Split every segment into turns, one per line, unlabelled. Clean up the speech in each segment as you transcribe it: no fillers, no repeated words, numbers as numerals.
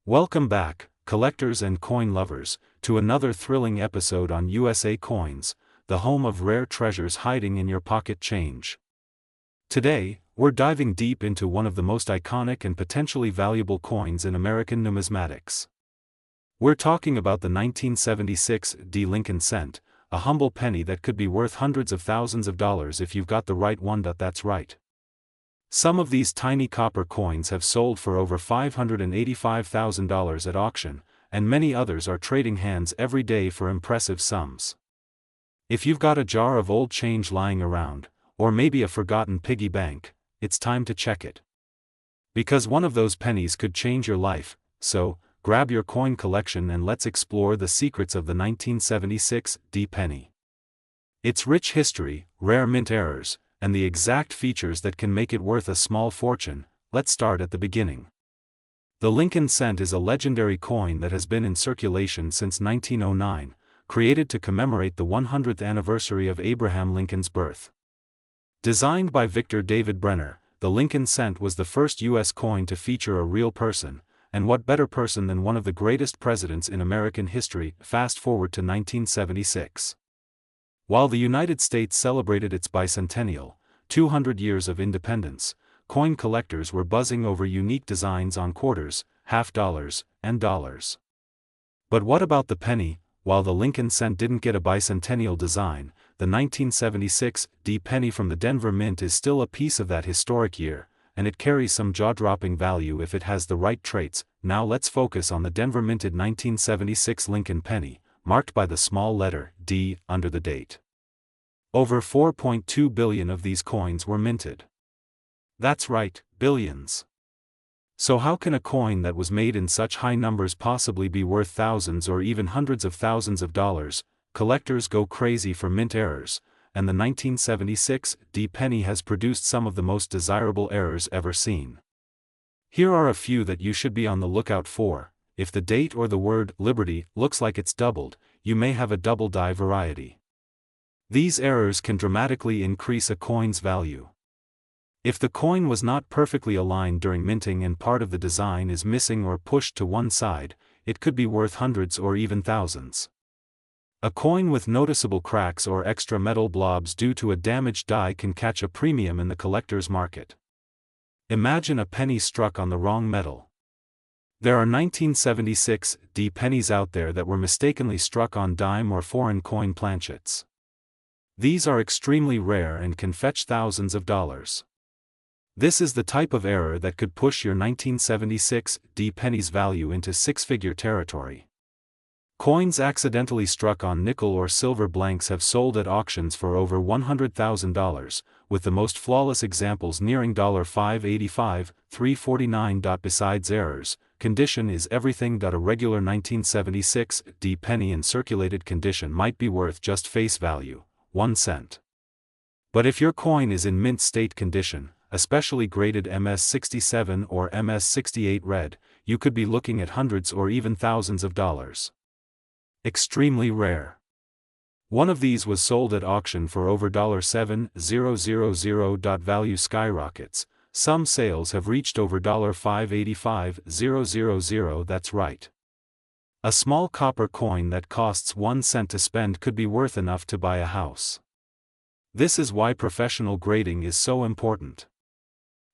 Welcome back, collectors and coin lovers, to another thrilling episode on USA Coins, the home of rare treasures hiding in your pocket change. Today, we're diving deep into one of the most iconic and potentially valuable coins in American numismatics. We're talking about the 1976 Lincoln cent, a humble penny that could be worth hundreds of thousands of dollars if you've got the right one. That's right. Some of these tiny copper coins have sold for over $585,000 at auction, and many others are trading hands every day for impressive sums. If you've got a jar of old change lying around, or maybe a forgotten piggy bank, it's time to check it. Because one of those pennies could change your life, so grab your coin collection and let's explore the secrets of the 1976 penny. Its rich history, rare mint errors, and the exact features that can make it worth a small fortune. Let's start at the beginning. The Lincoln cent is a legendary coin that has been in circulation since 1909, created to commemorate the 100th anniversary of Abraham Lincoln's birth. Designed by Victor David Brenner, the Lincoln cent was the first U.S. coin to feature a real person, and what better person than one of the greatest presidents in American history. Fast forward to 1976. While the United States celebrated its bicentennial, 200 years of independence, coin collectors were buzzing over unique designs on quarters, half dollars, and dollars. But what about the penny? While the Lincoln cent didn't get a bicentennial design, the 1976 penny from the Denver Mint is still a piece of that historic year, and it carries some jaw-dropping value if it has the right traits. Now let's focus on the Denver minted 1976 Lincoln penny, marked by the small letter D under the date. Over 4.2 billion of these coins were minted. That's right, billions. So how can a coin that was made in such high numbers possibly be worth thousands or even hundreds of thousands of dollars? Collectors go crazy for mint errors, and the 1976 penny has produced some of the most desirable errors ever seen. Here are a few that you should be on the lookout for. If the date or the word Liberty looks like it's doubled, you may have a double die variety. These errors can dramatically increase a coin's value. If the coin was not perfectly aligned during minting and part of the design is missing or pushed to one side, it could be worth hundreds or even thousands. A coin with noticeable cracks or extra metal blobs due to a damaged die can catch a premium in the collector's market. Imagine a penny struck on the wrong metal. There are 1976 pennies out there that were mistakenly struck on dime or foreign coin planchets. These are extremely rare and can fetch thousands of dollars. This is the type of error that could push your 1976 penny's value into six-figure territory. Coins accidentally struck on nickel or silver blanks have sold at auctions for over $100,000, with the most flawless examples nearing $585, $349. Besides errors, condition is everything. A regular 1976 penny in circulated condition might be worth just face value, 1 cent. But if your coin is in mint state condition, especially graded MS67 or MS68 red, you could be looking at hundreds or even thousands of dollars. Extremely rare. One of these was sold at auction for over $7,000. Value skyrockets. Some sales have reached over $585,000. That's right. A small copper coin that costs 1 cent to spend could be worth enough to buy a house. This is why professional grading is so important.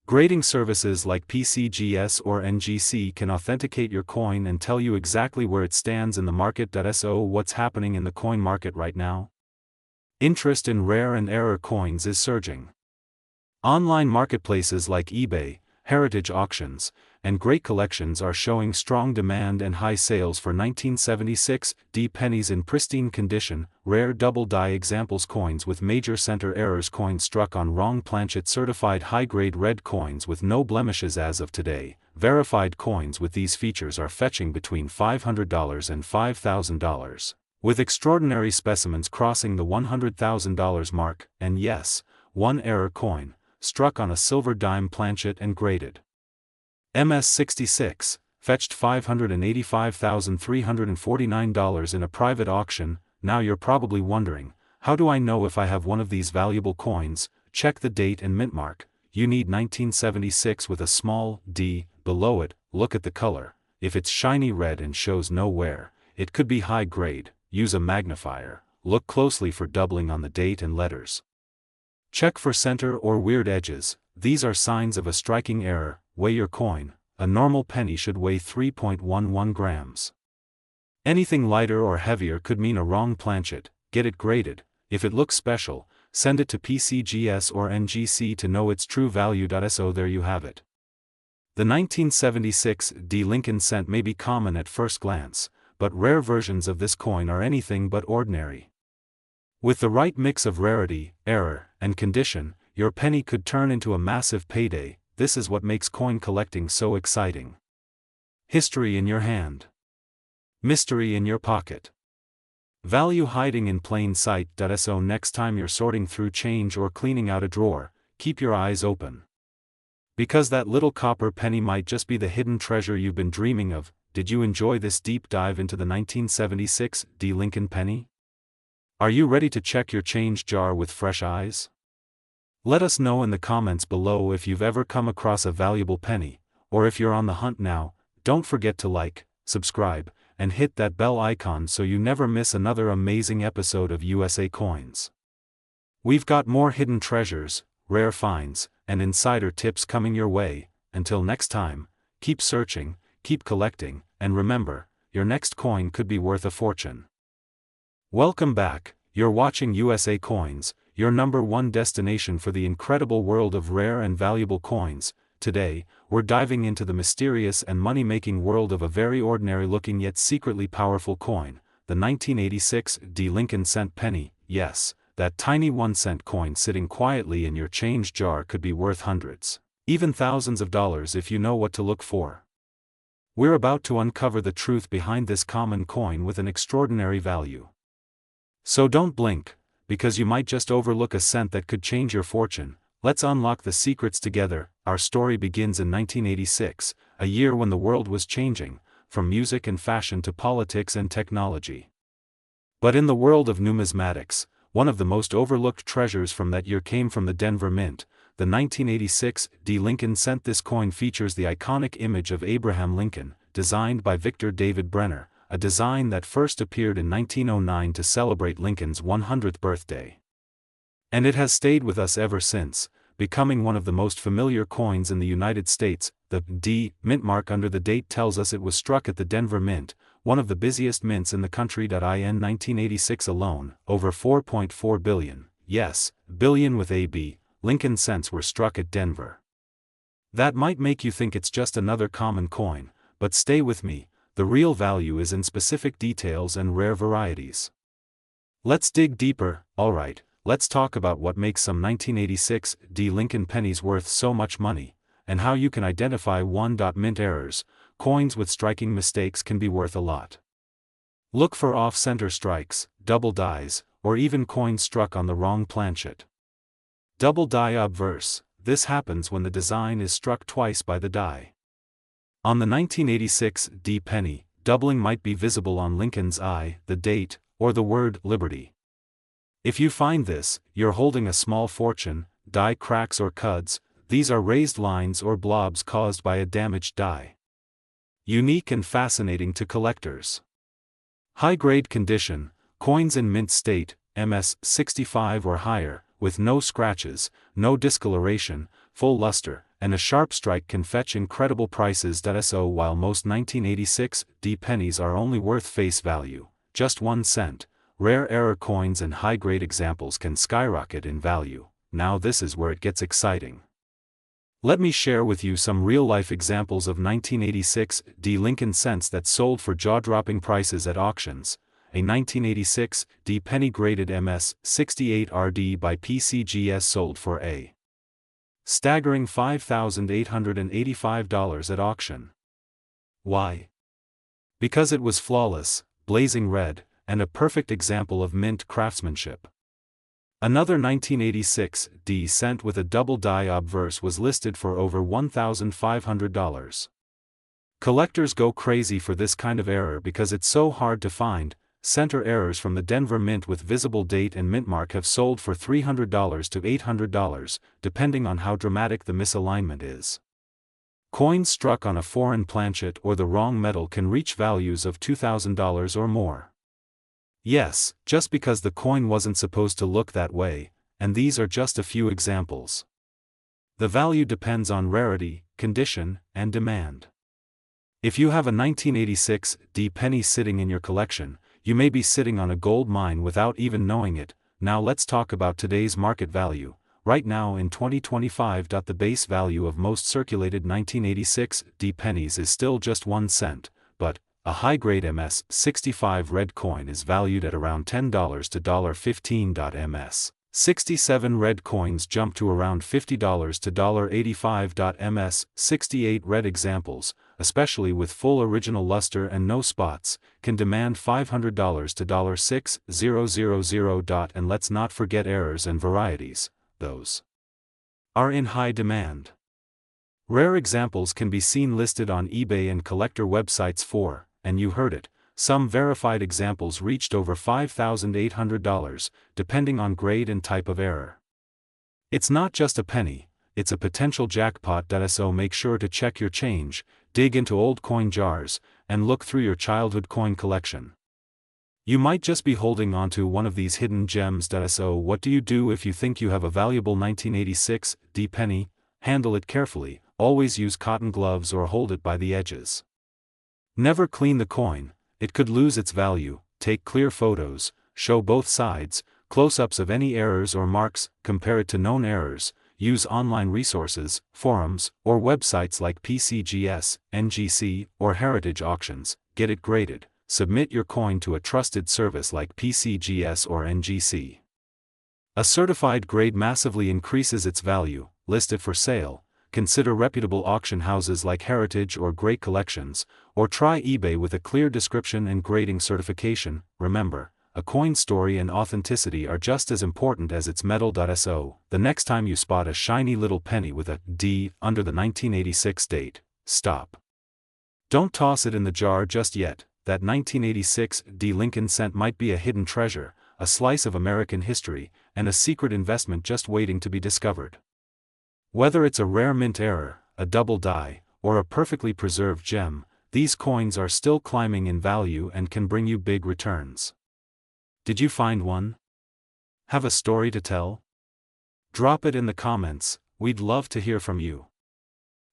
Grading services like PCGS or NGC can authenticate your coin and tell you exactly where it stands in the market. So what's happening in the coin market right now? Interest in rare and error coins is surging. Online marketplaces like eBay, heritage auctions, and great collections are showing strong demand and high sales for 1976 pennies in pristine condition, rare double die examples, coins with major center errors, coins struck on wrong planchet, certified high-grade red coins with no blemishes as of today. Verified coins with these features are fetching between $500 and $5,000, with extraordinary specimens crossing the $100,000 mark, and yes, one error coin, struck on a silver dime planchet and graded. MS66, fetched $585,349 in a private auction. Now you're probably wondering, how do I know if I have one of these valuable coins? Check the date and mint mark. You need 1976 with a small d below it. Look at the color. If it's shiny red and shows no wear, it could be high grade. Use a magnifier. Look closely for doubling on the date and letters. Check for center or weird edges. These are signs of a striking error. Weigh your coin. A normal penny should weigh 3.11 grams. Anything lighter or heavier could mean a wrong planchet. Get it graded. If it looks special, send it to PCGS or NGC to know its true value. So there you have it. The 1976 D Lincoln cent may be common at first glance, but rare versions of this coin are anything but ordinary. With the right mix of rarity, error, and condition, your penny could turn into a massive payday. This is what makes coin collecting so exciting. History in your hand. Mystery in your pocket. Value hiding in plain sight. So next time you're sorting through change or cleaning out a drawer, keep your eyes open. Because that little copper penny might just be the hidden treasure you've been dreaming of. Did you enjoy this deep dive into the 1976 D Lincoln penny? Are you ready to check your change jar with fresh eyes? Let us know in the comments below if you've ever come across a valuable penny, or if you're on the hunt now. Don't forget to like, subscribe, and hit that bell icon so you never miss another amazing episode of USA Coins. We've got more hidden treasures, rare finds, and insider tips coming your way. Until next time, keep searching, keep collecting, and remember, your next coin could be worth a fortune. Welcome back. You're watching USA Coins, your #1 destination for the incredible world of rare and valuable coins. Today, we're diving into the mysterious and money-making world of a very ordinary-looking yet secretly powerful coin, the 1986 D Lincoln cent penny. Yes, that tiny 1-cent coin sitting quietly in your change jar could be worth hundreds, even thousands of dollars if you know what to look for. We're about to uncover the truth behind this common coin with an extraordinary value. So don't blink, because you might just overlook a cent that could change your fortune. Let's unlock the secrets together. Our story begins in 1986, a year when the world was changing, from music and fashion to politics and technology. But in the world of numismatics, one of the most overlooked treasures from that year came from the Denver Mint, the 1986 D Lincoln cent. This coin features the iconic image of Abraham Lincoln, designed by Victor David Brenner, a design that first appeared in 1909 to celebrate Lincoln's 100th birthday. And it has stayed with us ever since, becoming one of the most familiar coins in the United States. The D mint mark under the date tells us it was struck at the Denver Mint, one of the busiest mints in the country. In 1986 alone, over 4.4 billion, yes, billion with a B, Lincoln cents were struck at Denver. That might make you think it's just another common coin, but stay with me, the real value is in specific details and rare varieties. Let's dig deeper. Alright, let's talk about what makes some 1986 D Lincoln pennies worth so much money, and how you can identify mint errors. Coins with striking mistakes can be worth a lot. Look for off-center strikes, double dies, or even coins struck on the wrong planchet. Double die obverse. This happens when the design is struck twice by the die. On the 1986 D penny, doubling might be visible on Lincoln's eye, the date, or the word Liberty. If you find this, you're holding a small fortune. Die cracks or cuds, these are raised lines or blobs caused by a damaged die. Unique and fascinating to collectors. High-grade condition, coins in mint state, MS 65 or higher, with no scratches, no discoloration, full luster, and a sharp strike can fetch incredible prices. So while most 1986 D pennies are only worth face value, just 1 cent, rare error coins and high-grade examples can skyrocket in value. Now this is where it gets exciting. Let me share with you some real-life examples of 1986 D Lincoln cents that sold for jaw-dropping prices at auctions. A 1986 D penny graded MS 68 RD by PCGS sold for a staggering $5,885 at auction. Why? Because it was flawless, blazing red, and a perfect example of mint craftsmanship. Another 1986 D cent with a double die obverse was listed for over $1,500. Collectors go crazy for this kind of error because it's so hard to find. Center errors from the Denver Mint with visible date and mint mark have sold for $300 to $800, depending on how dramatic the misalignment is. Coins struck on a foreign planchet or the wrong metal can reach values of $2,000 or more. Yes, just because the coin wasn't supposed to look that way, and these are just a few examples. The value depends on rarity, condition, and demand. If you have a 1986 penny sitting in your collection, you may be sitting on a gold mine without even knowing it. Now let's talk about today's market value. Right now in 2025, the base value of most circulated 1986 pennies is still just 1 cent, but a high-grade MS-65 red coin is valued at around $10 to $15. MS-67 red coins jump to around $50 to $85. MS-68 red examples, especially with full original luster and no spots, can demand $500 to $6,000. And let's not forget errors and varieties. Those are in high demand. Rare examples can be seen listed on eBay and collector websites for, and you heard it, some verified examples reached over $5,800, depending on grade and type of error. It's not just a penny, it's a potential jackpot. So make sure to check your change, dig into old coin jars, and look through your childhood coin collection. You might just be holding onto one of these hidden gems. So what do you do if you think you have a valuable 1986 penny? Handle it carefully, always use cotton gloves or hold it by the edges. Never clean the coin, it could lose its value. Take clear photos, show both sides, close-ups of any errors or marks, compare it to known errors, use online resources, forums, or websites like PCGS, NGC, or Heritage Auctions, get it graded. Submit your coin to a trusted service like PCGS or NGC. A certified grade massively increases its value. List it for sale, consider reputable auction houses like Heritage or Great Collections, or try eBay with a clear description and grading certification. Remember, a coin's story and authenticity are just as important as its metal. So, the next time you spot a shiny little penny with a D under the 1986 date, stop. Don't toss it in the jar just yet. That 1986 Lincoln cent might be a hidden treasure, a slice of American history, and a secret investment just waiting to be discovered. Whether it's a rare mint error, a double die, or a perfectly preserved gem, these coins are still climbing in value and can bring you big returns. Did you find one? Have a story to tell? Drop it in the comments, we'd love to hear from you.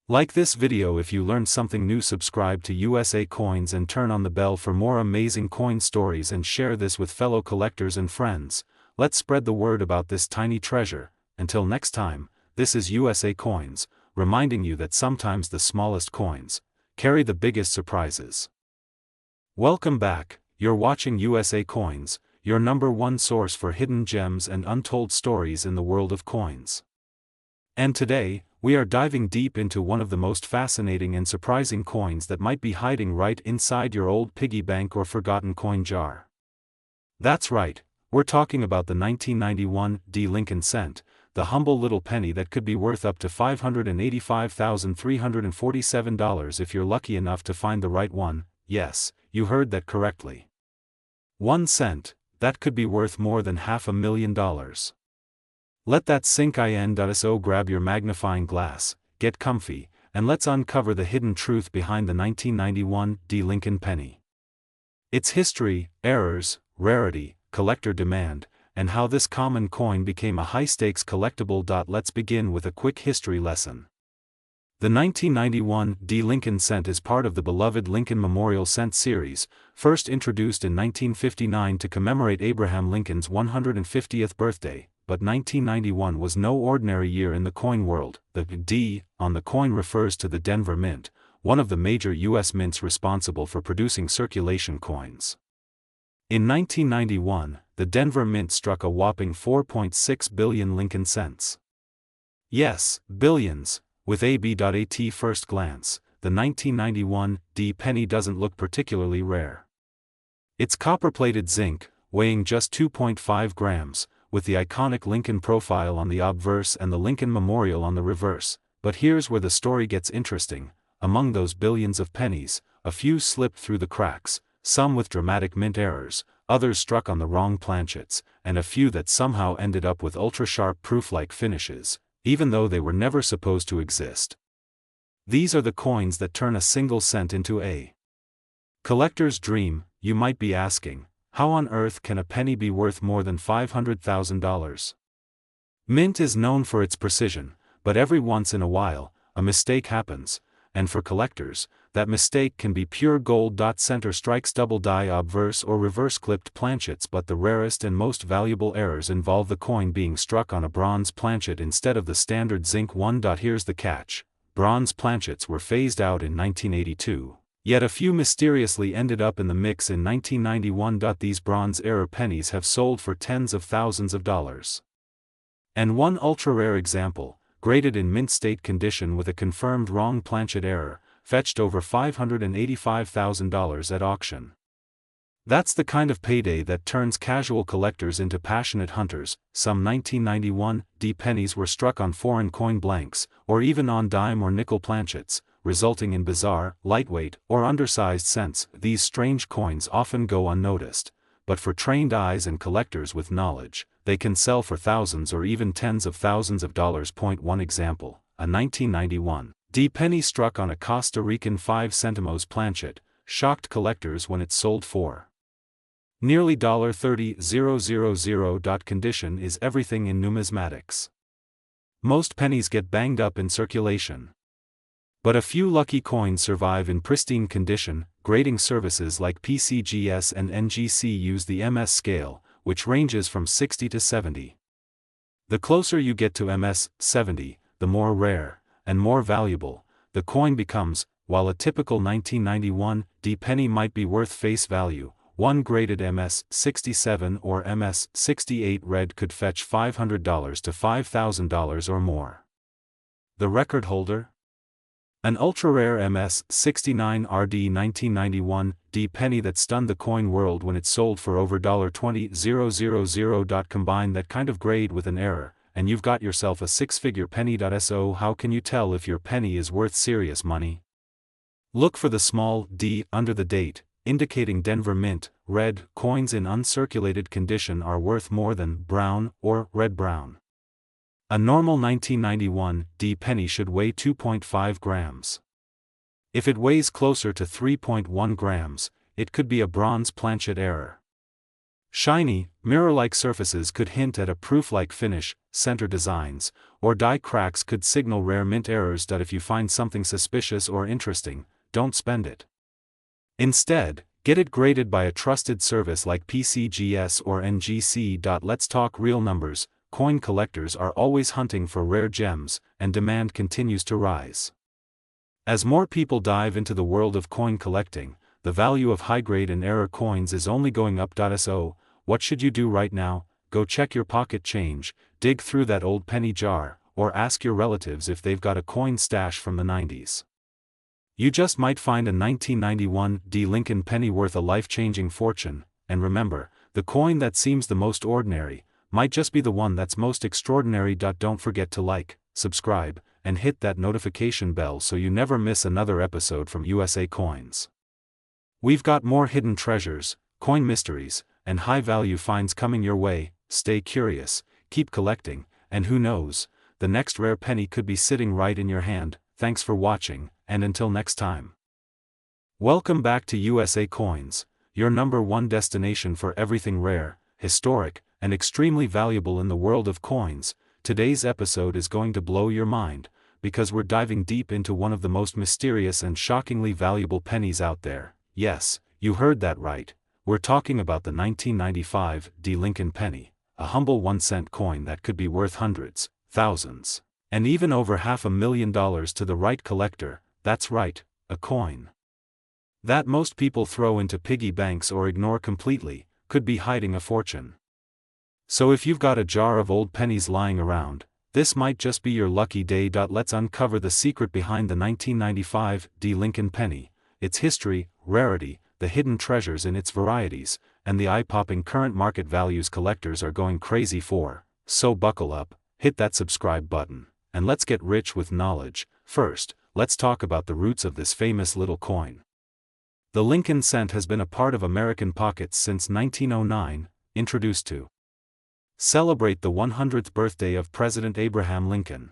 Like this video if you learned something new. Subscribe to USA Coins and turn on the bell for more amazing coin stories, and share this with fellow collectors and friends. Let's spread the word about this tiny treasure. Until next time, this is USA Coins, reminding you that sometimes the smallest coins carry the biggest surprises. Welcome back, you're watching USA Coins, your #1 source for hidden gems and untold stories in the world of coins. And today, we are diving deep into one of the most fascinating and surprising coins that might be hiding right inside your old piggy bank or forgotten coin jar. That's right, we're talking about the 1991 Lincoln cent, the humble little penny that could be worth up to $585,347 if you're lucky enough to find the right one. Yes, you heard that correctly. 1 cent, that could be worth more than $500,000. Let that sink in. So grab your magnifying glass, get comfy, and let's uncover the hidden truth behind the 1991 Lincoln penny. Its history, errors, rarity, collector demand, and how this common coin became a high-stakes collectible. Let's begin with a quick history lesson. The 1991 Lincoln cent is part of the beloved Lincoln Memorial Cent series, first introduced in 1959 to commemorate Abraham Lincoln's 150th birthday. But 1991 was no ordinary year in the coin world. The D on the coin refers to the Denver Mint, one of the major U.S. mints responsible for producing circulation coins. In 1991, the Denver Mint struck a whopping 4.6 billion Lincoln cents. Yes, billions. With at first glance, the 1991 penny doesn't look particularly rare. It's copper-plated zinc, weighing just 2.5 grams, with the iconic Lincoln profile on the obverse and the Lincoln Memorial on the reverse. But here's where the story gets interesting. Among those billions of pennies, a few slipped through the cracks, some with dramatic mint errors, others struck on the wrong planchets, and a few that somehow ended up with ultra-sharp proof-like finishes, even though they were never supposed to exist. These are the coins that turn a single cent into a collector's dream. You might be asking, how on earth can a penny be worth more than $500,000? Mint is known for its precision, but every once in a while, a mistake happens, and for collectors, that mistake can be pure gold. Center strikes, double die obverse or reverse clipped planchets, but the rarest and most valuable errors involve the coin being struck on a bronze planchet instead of the standard zinc one. Here's the catch: bronze planchets were phased out in 1982. Yet a few mysteriously ended up in the mix in 1991. These bronze error pennies have sold for tens of thousands of dollars. And one ultra-rare example, graded in mint state condition with a confirmed wrong planchet error, fetched over $585,000 at auction. That's the kind of payday that turns casual collectors into passionate hunters. Some 1991 pennies were struck on foreign coin blanks, or even on dime or nickel planchets, resulting in bizarre, lightweight, or undersized cents. These strange coins often go unnoticed, but for trained eyes and collectors with knowledge, they can sell for thousands or even tens of thousands of dollars. One example, a 1991 penny struck on a Costa Rican 5 centimos planchet, shocked collectors when it sold for nearly $30,000. Condition is everything in numismatics. Most pennies get banged up in circulation, but a few lucky coins survive in pristine condition. Grading services like PCGS and NGC use the MS scale, which ranges from 60 to 70. The closer you get to MS 70, the more rare and more valuable the coin becomes. While a typical 1991 penny might be worth face value, one graded MS 67 or MS 68 red could fetch $500 to $5,000 or more. The record holder? An ultra-rare MS 69 RD 1991 penny that stunned the coin world when it sold for over $20,000. Combine that kind of grade with an error, and you've got yourself a six-figure penny. So how can you tell if your penny is worth serious money? Look for the small d under the date, indicating Denver Mint. Red coins in uncirculated condition are worth more than brown or red-brown. A normal 1991 penny should weigh 2.5 grams. If it weighs closer to 3.1 grams, it could be a bronze planchet error. Shiny, mirror-like surfaces could hint at a proof-like finish. Center designs or die cracks could signal rare mint errors. If you find something suspicious or interesting, don't spend it. Instead, get it graded by a trusted service like PCGS or NGC. Let's talk real numbers. Coin collectors are always hunting for rare gems, and demand continues to rise. As more people dive into the world of coin collecting, the value of high-grade and error coins is only going up. So, what should you do right now? Go check your pocket change, dig through that old penny jar, or ask your relatives if they've got a coin stash from the 90s. You just might find a 1991 Lincoln penny worth a life-changing fortune. And remember, the coin that seems the most ordinary might just be the one that's most extraordinary. Don't forget to like, subscribe, and hit that notification bell so you never miss another episode from USA Coins. We've got more hidden treasures, coin mysteries, and high-value finds coming your way. Stay curious, keep collecting, and who knows, the next rare penny could be sitting right in your hand. Thanks for watching, and until next time. Welcome back to USA Coins, your #1 destination for everything rare, historic, and extremely valuable in the world of coins. Today's episode is going to blow your mind, because we're diving deep into one of the most mysterious and shockingly valuable pennies out there. Yes, you heard that right. We're talking about the 1995 Lincoln penny, a humble 1-cent coin that could be worth hundreds, thousands, and even over $500,000 to the right collector. That's right, a coin that most people throw into piggy banks or ignore completely, could be hiding a fortune. So if you've got a jar of old pennies lying around, this might just be your lucky day. Let's uncover the secret behind the 1995 Lincoln penny, its history, rarity, the hidden treasures in its varieties, and the eye-popping current market values collectors are going crazy for. So buckle up, hit that subscribe button, and let's get rich with knowledge. First, let's talk about the roots of this famous little coin. The Lincoln cent has been a part of American pockets since 1909, introduced to celebrate the 100th birthday of President Abraham Lincoln.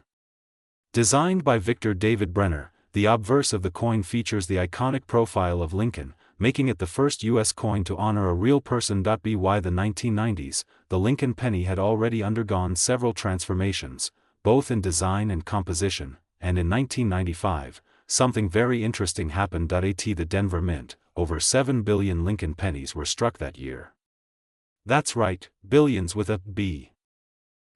Designed by Victor David Brenner, The obverse of the coin features the iconic profile of Lincoln, making it the first U.S. coin to honor a real person. By the 1990s, the Lincoln penny had already undergone several transformations, both in design and composition, and in 1995, something very interesting happened. At the Denver Mint, over 7 billion Lincoln pennies were struck that year. That's right, billions with a B.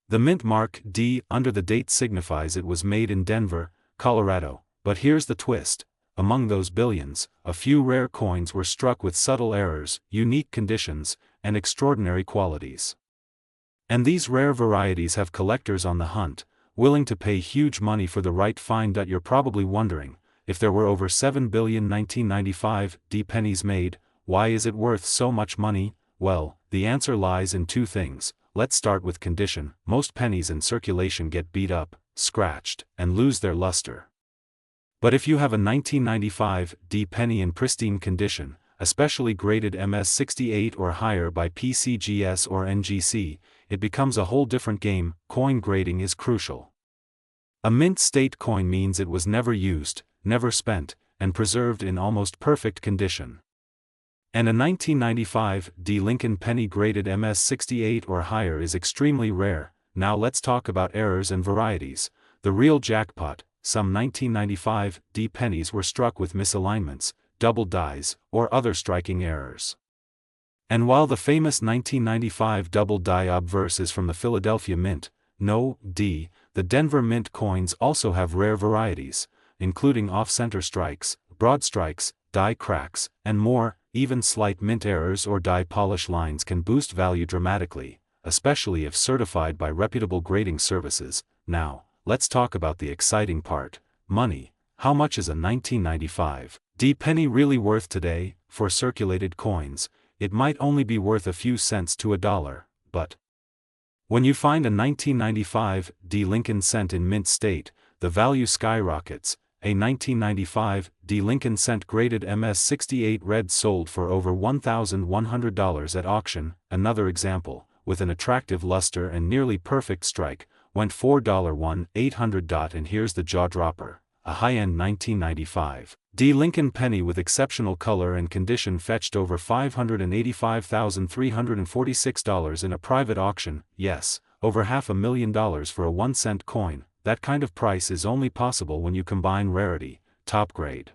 The mint mark D under the date signifies it was made in Denver, Colorado, but here's the twist: among those billions, a few rare coins were struck with subtle errors, unique conditions, and extraordinary qualities. And these rare varieties have collectors on the hunt, willing to pay huge money for the right find. You're probably wondering, if there were over 7 billion 1995 D pennies made, why is it worth so much money? Well, the answer lies in two things. Let's start with condition. Most pennies in circulation get beat up, scratched, and lose their luster. But if you have a 1995 D penny in pristine condition, especially graded MS68 or higher by PCGS or NGC, it becomes a whole different game. Coin grading is crucial. A mint state coin means it was never used, never spent, and preserved in almost perfect condition. And a 1995 D Lincoln penny graded MS68 or higher is extremely rare. Now let's talk about errors and varieties. The real jackpot: some 1995 D pennies were struck with misalignments, double dies, or other striking errors. And while the famous 1995 double die obverse is from the Philadelphia Mint, no D, the Denver Mint coins also have rare varieties, including off-center strikes, broad strikes, die cracks, and more. Even slight mint errors or die polish lines can boost value dramatically, especially if certified by reputable grading services. Now, let's talk about the exciting part: money. How much is a 1995 D penny really worth today? For circulated coins, it might only be worth a few cents to $1, but when you find a 1995 D Lincoln cent in mint state, the value skyrockets. A 1995 D Lincoln cent graded MS68 red sold for over $1,100 at auction. Another example, with an attractive luster and nearly perfect strike, went for $1,800. And here's the jaw-dropper: a high-end 1995 D Lincoln penny with exceptional color and condition fetched over $585,346 in a private auction. Yes, over $500,000 for a 1-cent coin. That kind of price is only possible when you combine rarity, top grade,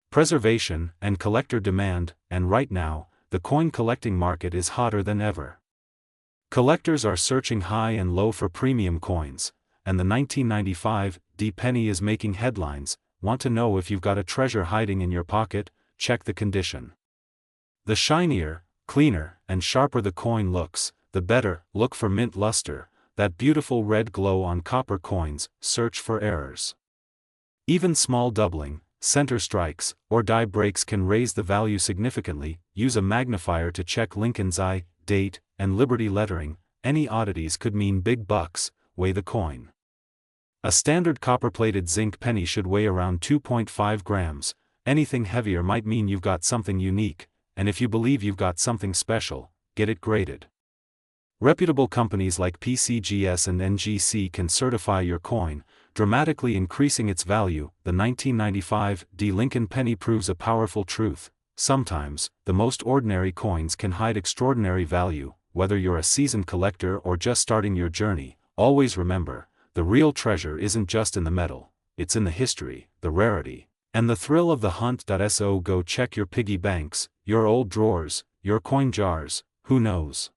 preservation, and collector demand. And right now, the coin collecting market is hotter than ever. Collectors are searching high and low for premium coins, and the 1995 D penny is making headlines. Want to know if you've got a treasure hiding in your pocket? Check the condition. The shinier, cleaner, and sharper the coin looks, the better. Look for mint luster, that beautiful red glow on copper coins. Search for errors. Even small doubling, center strikes, or die breaks can raise the value significantly. Use a magnifier to check Lincoln's eye, date, and Liberty lettering. Any oddities could mean big bucks. Weigh the coin. A standard copper-plated zinc penny should weigh around 2.5 grams. Anything heavier might mean you've got something unique, and if you believe you've got something special, get it graded. Reputable companies like PCGS and NGC can certify your coin, dramatically increasing its value. The 1995 D Lincoln penny proves a powerful truth: sometimes, the most ordinary coins can hide extraordinary value. Whether you're a seasoned collector or just starting your journey, always remember, the real treasure isn't just in the metal, it's in the history, the rarity, and the thrill of the hunt. So go check your piggy banks, your old drawers, your coin jars. Who knows?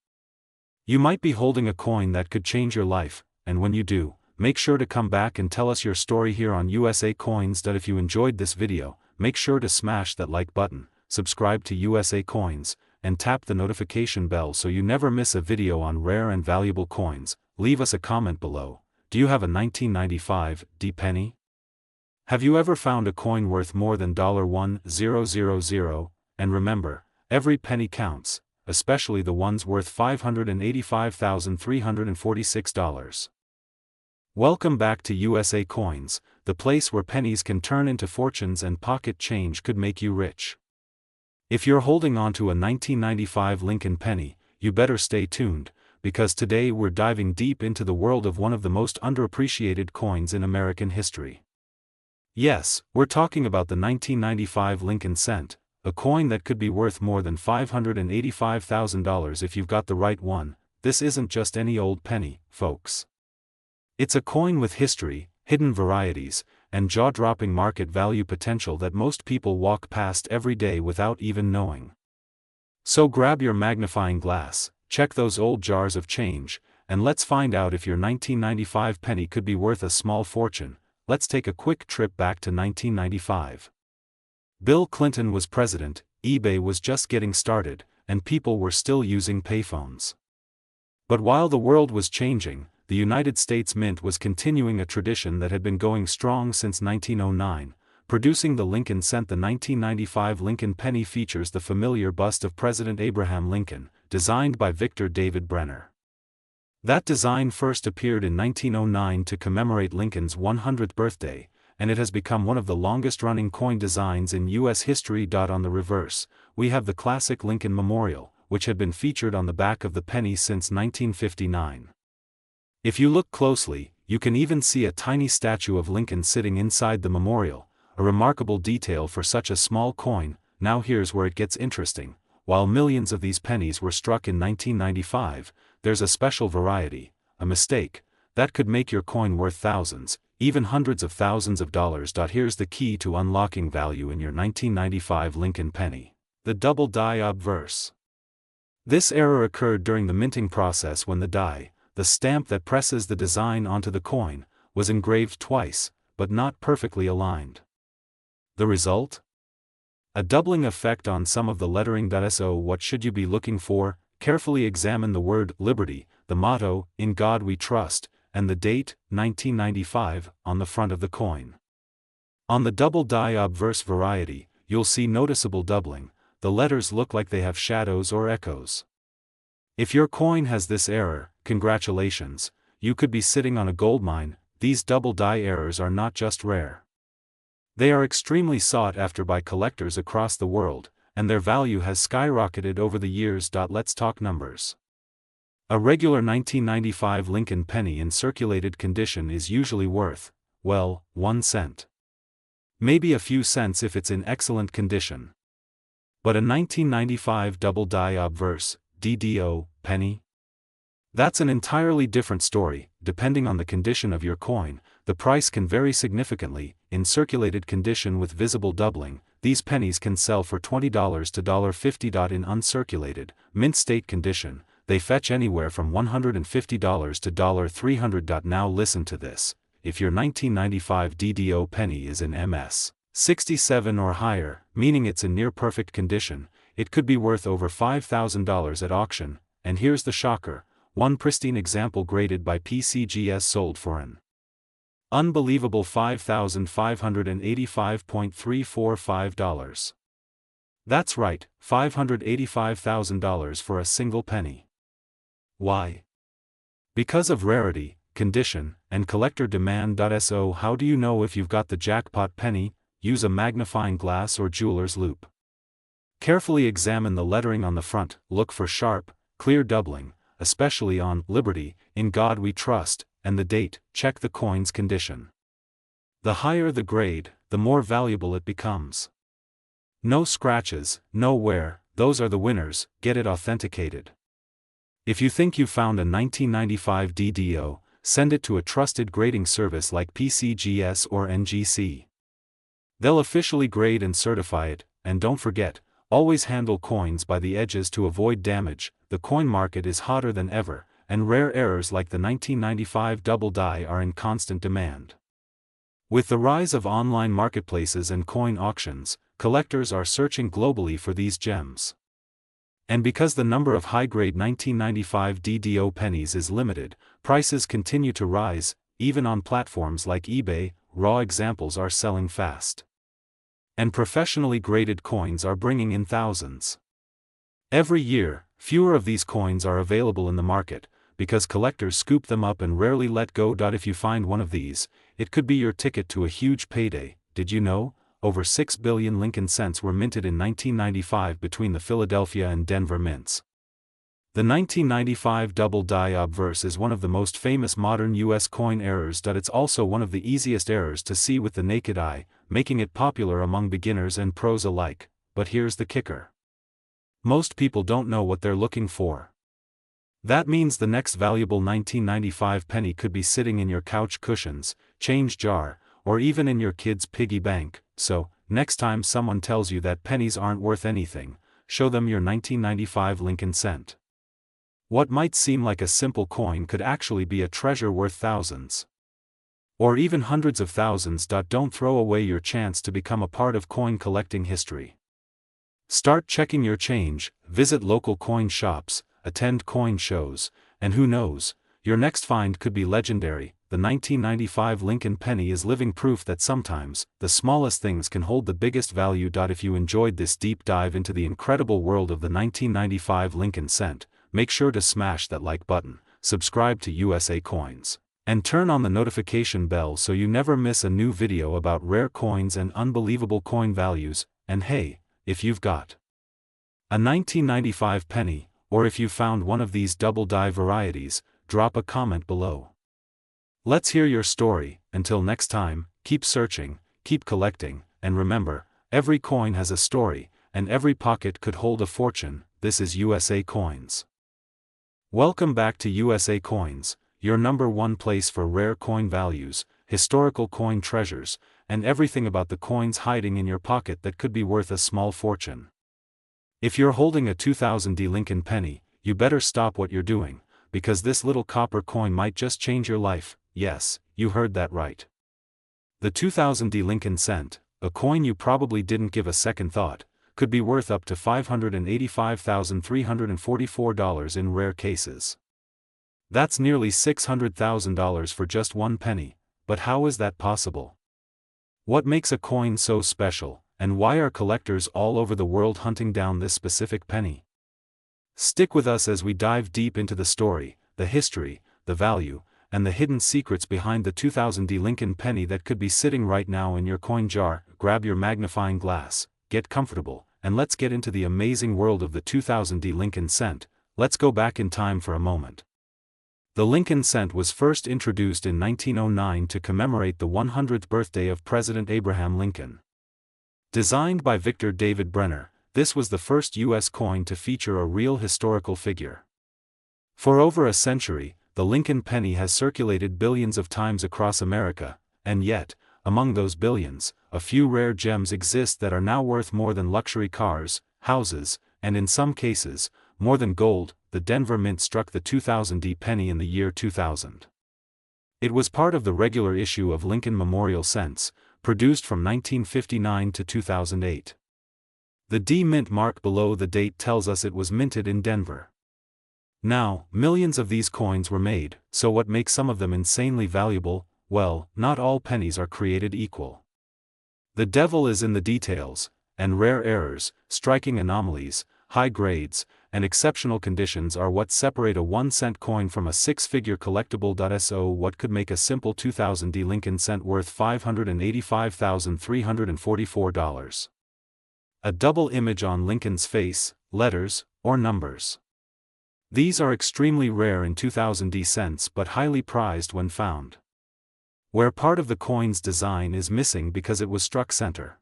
You might be holding a coin that could change your life, and when you do, make sure to come back and tell us your story here on USA Coins. If you enjoyed this video, make sure to smash that like button, subscribe to USA Coins, and tap the notification bell so you never miss a video on rare and valuable coins. Leave us a comment below. Do you have a 1995 D penny? Have you ever found a coin worth more than $1,000? And remember, every penny counts, especially the ones worth $585,346. Welcome back to USA Coins, the place where pennies can turn into fortunes and pocket change could make you rich. If you're holding on to a 1995 Lincoln penny, you better stay tuned, because today we're diving deep into the world of one of the most underappreciated coins in American history. Yes, we're talking about the 1995 Lincoln cent, a coin that could be worth more than $585,000 if you've got the right one. This isn't just any old penny, folks. It's a coin with history, hidden varieties, and jaw-dropping market value potential that most people walk past every day without even knowing. So grab your magnifying glass, check those old jars of change, and let's find out if your 1995 penny could be worth a small fortune. Let's take a quick trip back to 1995. Bill Clinton was president, eBay was just getting started, and people were still using payphones. But while the world was changing, the United States Mint was continuing a tradition that had been going strong since 1909, producing the Lincoln cent. The 1995 Lincoln penny features the familiar bust of President Abraham Lincoln, designed by Victor David Brenner. That design first appeared in 1909 to commemorate Lincoln's 100th birthday, and it has become one of the longest-running coin designs in U.S. history. On the reverse, we have the classic Lincoln Memorial, which had been featured on the back of the penny since 1959. If you look closely, you can even see a tiny statue of Lincoln sitting inside the memorial, a remarkable detail for such a small coin. Now here's where it gets interesting. While millions of these pennies were struck in 1995, there's a special variety, a mistake, that could make your coin worth thousands, even hundreds of thousands of dollars. Here's the key to unlocking value in your 1995 Lincoln penny: the double die obverse. This error occurred during the minting process when the die, the stamp that presses the design onto the coin, was engraved twice, but not perfectly aligned. The result? A doubling effect on some of the lettering. So what should you be looking for? Carefully examine the word liberty, the motto, "In God We Trust," and the date, 1995, on the front of the coin. On the double die obverse variety, you'll see noticeable doubling. The letters look like they have shadows or echoes. If your coin has this error, congratulations, you could be sitting on a goldmine. These double die errors are not just rare. They are extremely sought after by collectors across the world, and their value has skyrocketed over the years. Let's talk numbers. A regular 1995 Lincoln penny in circulated condition is usually worth, well, 1 cent. Maybe a few cents if it's in excellent condition. But a 1995 double die obverse, DDO, penny? That's an entirely different story. Depending on the condition of your coin, the price can vary significantly. In circulated condition with visible doubling, these pennies can sell for $20 to $50. In uncirculated, mint state condition, they fetch anywhere from $150 to $300. Now listen to this: if your 1995 DDO penny is in MS 67 or higher, meaning it's in near-perfect condition, it could be worth over $5,000 at auction. And here's the shocker: one pristine example graded by PCGS sold for an unbelievable $5,585.345. That's right, $585,000 for a single penny. Why? Because of rarity, condition, and collector demand. So how do you know if you've got the jackpot penny? Use a magnifying glass or jeweler's loupe. Carefully examine the lettering on the front. Look for sharp, clear doubling, especially on Liberty, In God We Trust, and the date. Check the coin's condition. The higher the grade, the more valuable it becomes. No scratches, no wear, those are the winners. Get it authenticated. If you think you found a 1995 DDO, send it to a trusted grading service like PCGS or NGC. They'll officially grade and certify it. And don't forget, always handle coins by the edges to avoid damage. The coin market is hotter than ever, and rare errors like the 1995 double die are in constant demand. With the rise of online marketplaces and coin auctions, collectors are searching globally for these gems. And because the number of high-grade 1995 DDO pennies is limited, prices continue to rise. Even on platforms like eBay, raw examples are selling fast. And professionally graded coins are bringing in thousands. Every year, fewer of these coins are available in the market, because collectors scoop them up and rarely let go. If you find one of these, it could be your ticket to a huge payday. Did you know? Over 6 billion Lincoln cents were minted in 1995 between the Philadelphia and Denver mints. The 1995 double die obverse is one of the most famous modern US coin errors. It's also one of the easiest errors to see with the naked eye, making it popular among beginners and pros alike. But here's the kicker. Most people don't know what they're looking for. That means the next valuable 1995 penny could be sitting in your couch cushions, change jar, or even in your kid's piggy bank. So, next time someone tells you that pennies aren't worth anything, show them your 1995 Lincoln cent. What might seem like a simple coin could actually be a treasure worth thousands. Or even hundreds of thousands. Don't throw away your chance to become a part of coin collecting history. Start checking your change, visit local coin shops, attend coin shows, and who knows, your next find could be legendary. The 1995 Lincoln penny is living proof that sometimes, the smallest things can hold the biggest value. If you enjoyed this deep dive into the incredible world of the 1995 Lincoln cent, make sure to smash that like button, subscribe to USA Coins, and turn on the notification bell so you never miss a new video about rare coins and unbelievable coin values. And hey, if you've got a 1995 penny, or if you found one of these double die varieties, drop a comment below. Let's hear your story. Until next time, keep searching, keep collecting, and remember, every coin has a story, and every pocket could hold a fortune. This is USA Coins. Welcome back to USA Coins, your #1 place for rare coin values, historical coin treasures, and everything about the coins hiding in your pocket that could be worth a small fortune. If you're holding a 2000 Lincoln penny, you better stop what you're doing, because this little copper coin might just change your life. Yes, you heard that right. The 2000 Lincoln cent, a coin you probably didn't give a second thought, could be worth up to $585,344 in rare cases. That's nearly $600,000 for just one penny. But how is that possible? What makes a coin so special, and why are collectors all over the world hunting down this specific penny? Stick with us as we dive deep into the story, the history, the value, and the hidden secrets behind the 2000 Lincoln penny that could be sitting right now in your coin jar. Grab your magnifying glass, get comfortable, and let's get into the amazing world of the 2000 Lincoln cent. Let's go back in time for a moment. The Lincoln cent was first introduced in 1909 to commemorate the 100th birthday of President Abraham Lincoln. Designed by Victor David Brenner, this was the first U.S. coin to feature a real historical figure. For over a century, the Lincoln penny has circulated billions of times across America, and yet, among those billions, a few rare gems exist that are now worth more than luxury cars, houses, and in some cases, more than gold. The Denver Mint struck the 2000 penny in the year 2000. It was part of the regular issue of Lincoln Memorial Cents, produced from 1959 to 2008. The D Mint mark below the date tells us it was minted in Denver. Now, millions of these coins were made, so what makes some of them insanely valuable? Well, not all pennies are created equal. The devil is in the details, and rare errors, striking anomalies, high grades, and exceptional conditions are what separate a 1-cent coin from a 6-figure collectible. So what could make a simple 2000 Lincoln cent worth $585,344? A double image on Lincoln's face, letters, or numbers. These are extremely rare in 2000 cents but highly prized when found. Where part of the coin's design is missing because it was struck center.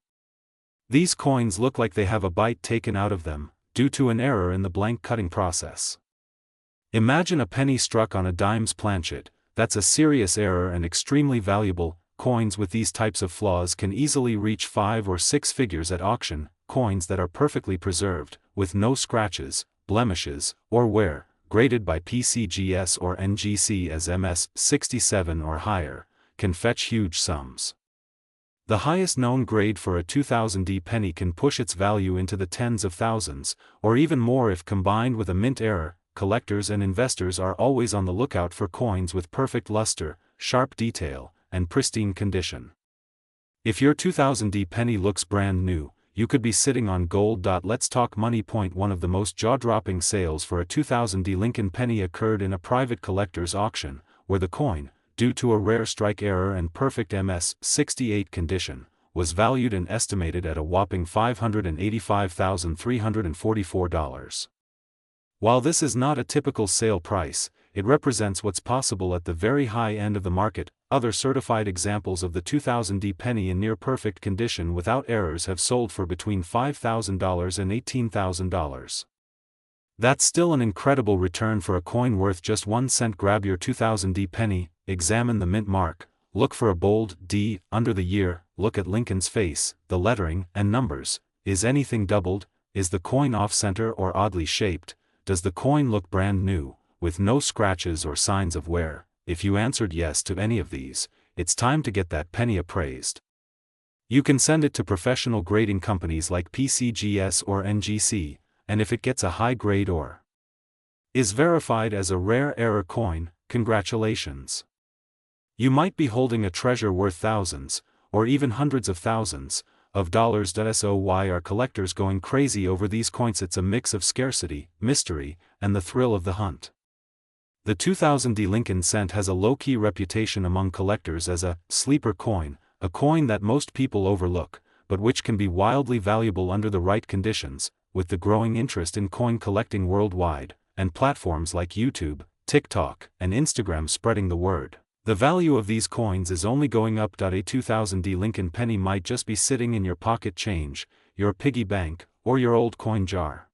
These coins look like they have a bite taken out of them, due to an error in the blank cutting process. Imagine a penny struck on a dimes planchet. That's a serious error and extremely valuable. Coins with these types of flaws can easily reach 5 or 6 figures at auction. Coins that are perfectly preserved, with no scratches, blemishes, or wear, graded by PCGS or NGC as MS 67 or higher, can fetch huge sums. The highest known grade for a 2000 penny can push its value into the tens of thousands, or even more if combined with a mint error. Collectors and investors are always on the lookout for coins with perfect luster, sharp detail, and pristine condition. If your 2000 penny looks brand new, you could be sitting on gold. Let's talk money. One of the most jaw-dropping sales for a 2000 Lincoln penny occurred in a private collector's auction, where the coin, due to a rare strike error and perfect MS 68 condition, was valued and estimated at a whopping $585,344. While this is not a typical sale price, it represents what's possible at the very high end of the market. Other certified examples of the 2000D penny in near-perfect condition without errors have sold for between $5,000 and $18,000. That's still an incredible return for a coin worth just 1 cent. Grab your 2000D penny, examine the mint mark, look for a bold D under the year, look at Lincoln's face, the lettering and numbers. Is anything doubled? Is the coin off-center or oddly shaped? Does the coin look brand new, with no scratches or signs of wear? If you answered yes to any of these, it's time to get that penny appraised. You can send it to professional grading companies like PCGS or NGC, and if it gets a high grade or is verified as a rare error coin, congratulations. You might be holding a treasure worth thousands, or even hundreds of thousands, of dollars. So why are collectors going crazy over these coins? It's a mix of scarcity, mystery, and the thrill of the hunt. The 2000D Lincoln cent has a low-key reputation among collectors as a sleeper coin, a coin that most people overlook, but which can be wildly valuable under the right conditions. With the growing interest in coin collecting worldwide, and platforms like YouTube, TikTok, and Instagram spreading the word, the value of these coins is only going up. A 2000D Lincoln penny might just be sitting in your pocket change, your piggy bank, or your old coin jar.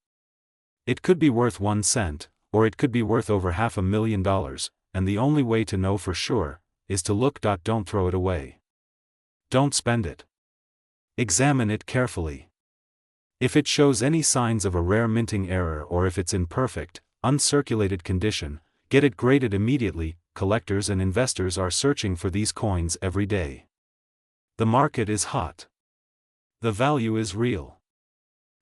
It could be worth 1 cent, or it could be worth over $500,000, and the only way to know for sure is to look. Don't throw it away. Don't spend it. Examine it carefully. If it shows any signs of a rare minting error or if it's in perfect, uncirculated condition, get it graded immediately. Collectors and investors are searching for these coins every day. The market is hot. The value is real.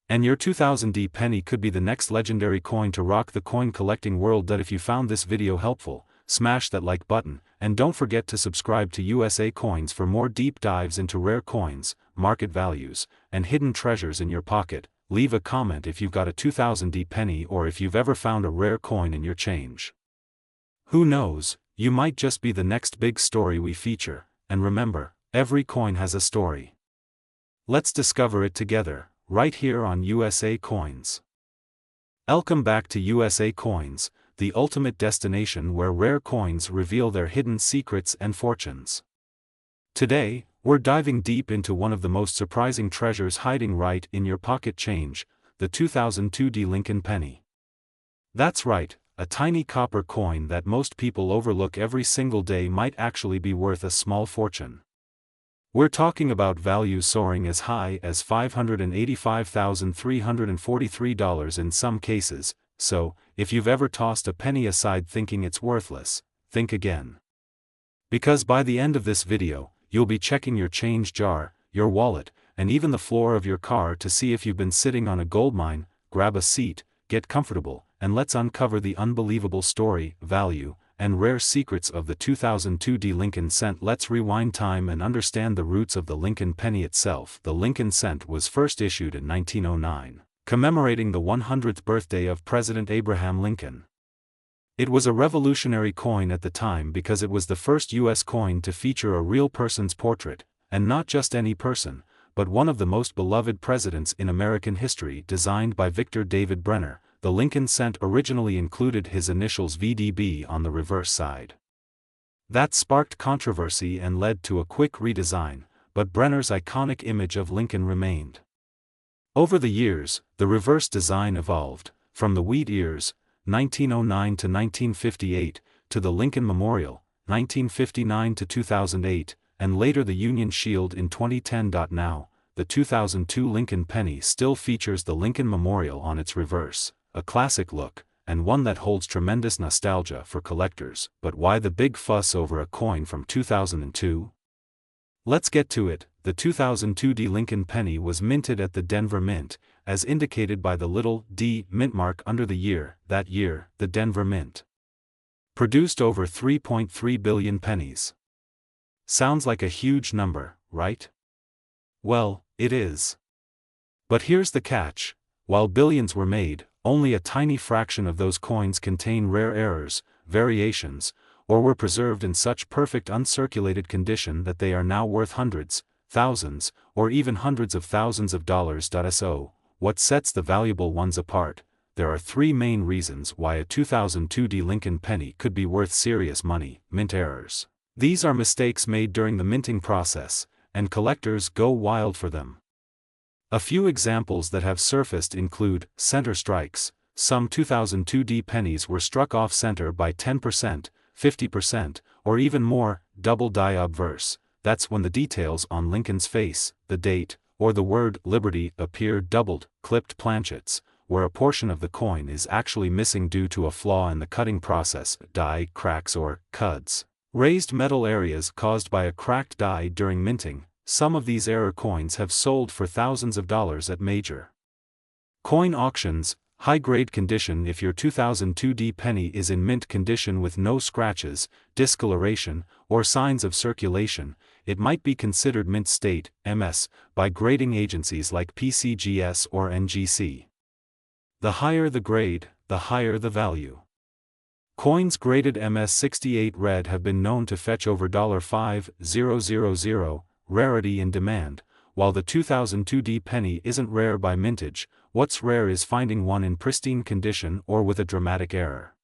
And your 2000D penny could be the next legendary coin to rock the coin collecting world. If you found this video helpful, smash that like button, and don't forget to subscribe to USA Coins for more deep dives into rare coins, market values, and hidden treasures in your pocket. Leave a comment if you've got a 2000D penny or if you've ever found a rare coin in your change. Who knows, you might just be the next big story we feature, and remember, every coin has a story. Let's discover it together, right here on USA Coins. Welcome back to USA Coins, the ultimate destination where rare coins reveal their hidden secrets and fortunes. Today, we're diving deep into one of the most surprising treasures hiding right in your pocket change, the 2002D Lincoln penny. That's right, a tiny copper coin that most people overlook every single day might actually be worth a small fortune. We're talking about values soaring as high as $585,343 in some cases, so, if you've ever tossed a penny aside thinking it's worthless, think again. Because by the end of this video, you'll be checking your change jar, your wallet, and even the floor of your car to see if you've been sitting on a goldmine. Grab a seat, get comfortable, and let's uncover the unbelievable story, value, and rare secrets of the 2002D Lincoln cent. Let's rewind time and understand the roots of the Lincoln penny itself. The Lincoln cent was first issued in 1909, commemorating the 100th birthday of President Abraham Lincoln. It was a revolutionary coin at the time because it was the first U.S. coin to feature a real person's portrait, and not just any person, but one of the most beloved presidents in American history. Designed by Victor David Brenner, the Lincoln cent originally included his initials VDB on the reverse side. That sparked controversy and led to a quick redesign, but Brenner's iconic image of Lincoln remained. Over the years, the reverse design evolved, from the wheat ears, 1909 to 1958, to the Lincoln Memorial, 1959 to 2008, and later the Union Shield in 2010. Now, the 2002 Lincoln penny still features the Lincoln Memorial on its reverse, a classic look, and one that holds tremendous nostalgia for collectors. But why the big fuss over a coin from 2002? Let's get to it. The 2002D Lincoln penny was minted at the Denver Mint, as indicated by the little D mint mark under the year. That year, the Denver Mint produced over 3.3 billion pennies. Sounds like a huge number, right? Well, it is. But here's the catch: while billions were made, only a tiny fraction of those coins contain rare errors, variations, or were preserved in such perfect uncirculated condition that they are now worth hundreds, thousands, or even hundreds of thousands of dollars. So, what sets the valuable ones apart? there are three main reasons why a 2002 Lincoln penny could be worth serious money. Mint errors. These are mistakes made during the minting process, and collectors go wild for them. A few examples that have surfaced include center strikes. Some 2002 pennies were struck off center by 10%, 50%, or even more. Double die obverse, that's when the details on Lincoln's face, the date, or the word Liberty appear doubled. Clipped planchets, where a portion of the coin is actually missing due to a flaw in the cutting process, die cracks or cuds. Raised metal areas caused by a cracked die during minting. Some of these error coins have sold for thousands of dollars at major coin auctions. High-grade condition. If your 2002 penny is in mint condition with no scratches, discoloration, or signs of circulation, it might be considered mint state, MS, by grading agencies like PCGS or NGC. The higher the grade, the higher the value. Coins graded MS68 red have been known to fetch over $5,000, rarity in demand. While the 2002 penny isn't rare by mintage, what's rare is finding one in pristine condition or with a dramatic error.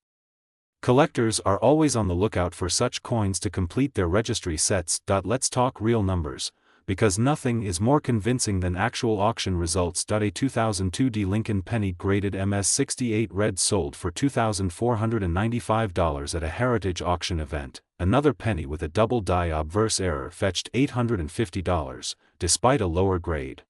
Collectors are always on the lookout for such coins to complete their registry sets. Let's talk real numbers, because nothing is more convincing than actual auction results. A 2002 Lincoln penny graded MS68 red sold for $2,495 at a heritage auction event. Another penny with a double die obverse error fetched $850, despite a lower grade.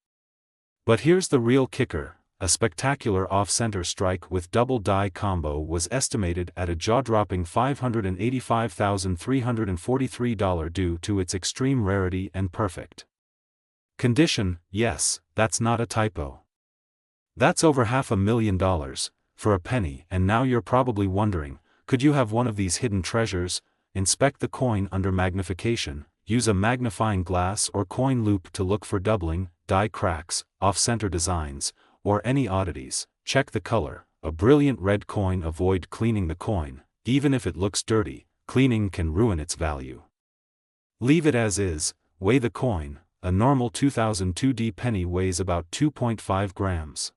But here's the real kicker. A spectacular off-center strike with double die combo was estimated at a jaw-dropping $585,343 due to its extreme rarity and perfect condition. Yes, that's not a typo. That's over $500,000 for a penny. And now you're probably wondering, could you have one of these hidden treasures? Inspect the coin under magnification. Use a magnifying glass or coin loop to look for doubling, die cracks, off-center designs, or any oddities. Check the color. A brilliant red coin. Avoid cleaning the coin. Even if it looks dirty, cleaning can ruin its value. Leave it as is. Weigh the coin. A normal 2002 penny weighs about 2.5 grams.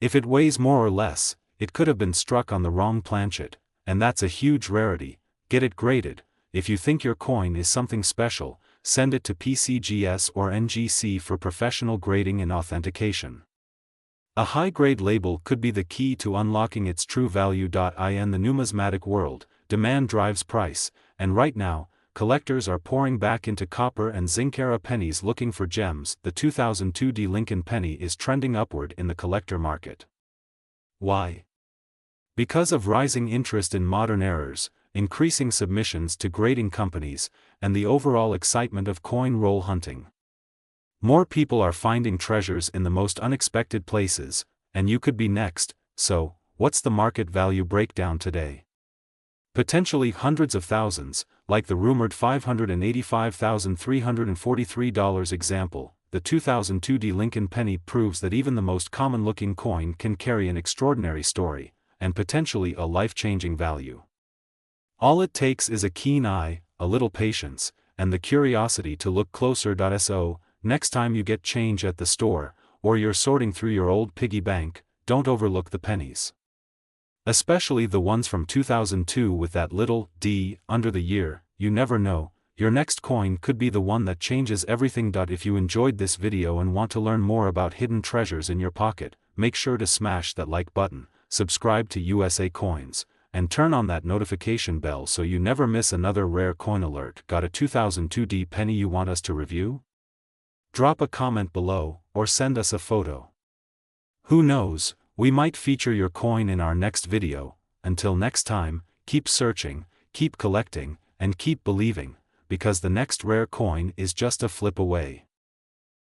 If it weighs more or less, it could have been struck on the wrong planchet, and that's a huge rarity. Get it graded. If you think your coin is something special, send it to PCGS or NGC for professional grading and authentication. A high-grade label could be the key to unlocking its true value. In the numismatic world, demand drives price, and right now, collectors are pouring back into copper and zinc-era pennies looking for gems. The 2002 Lincoln penny is trending upward in the collector market. Why? Because of rising interest in modern errors, increasing submissions to grading companies, and the overall excitement of coin roll hunting. More people are finding treasures in the most unexpected places, and you could be next. So, what's the market value breakdown today? Potentially hundreds of thousands, like the rumored $585,343 example. The 2002 Lincoln penny proves that even the most common-looking coin can carry an extraordinary story, and potentially a life-changing value. All it takes is a keen eye, a little patience, and the curiosity to look closer. So, next time you get change at the store, or you're sorting through your old piggy bank, don't overlook the pennies. Especially the ones from 2002 with that little D under the year. You never know, your next coin could be the one that changes everything. If you enjoyed this video and want to learn more about hidden treasures in your pocket, make sure to smash that like button, subscribe to USA Coins, and turn on that notification bell so you never miss another rare coin alert. Got a 2002 penny you want us to review? Drop a comment below, or send us a photo. Who knows, we might feature your coin in our next video. Until next time, keep searching, keep collecting, and keep believing, because the next rare coin is just a flip away.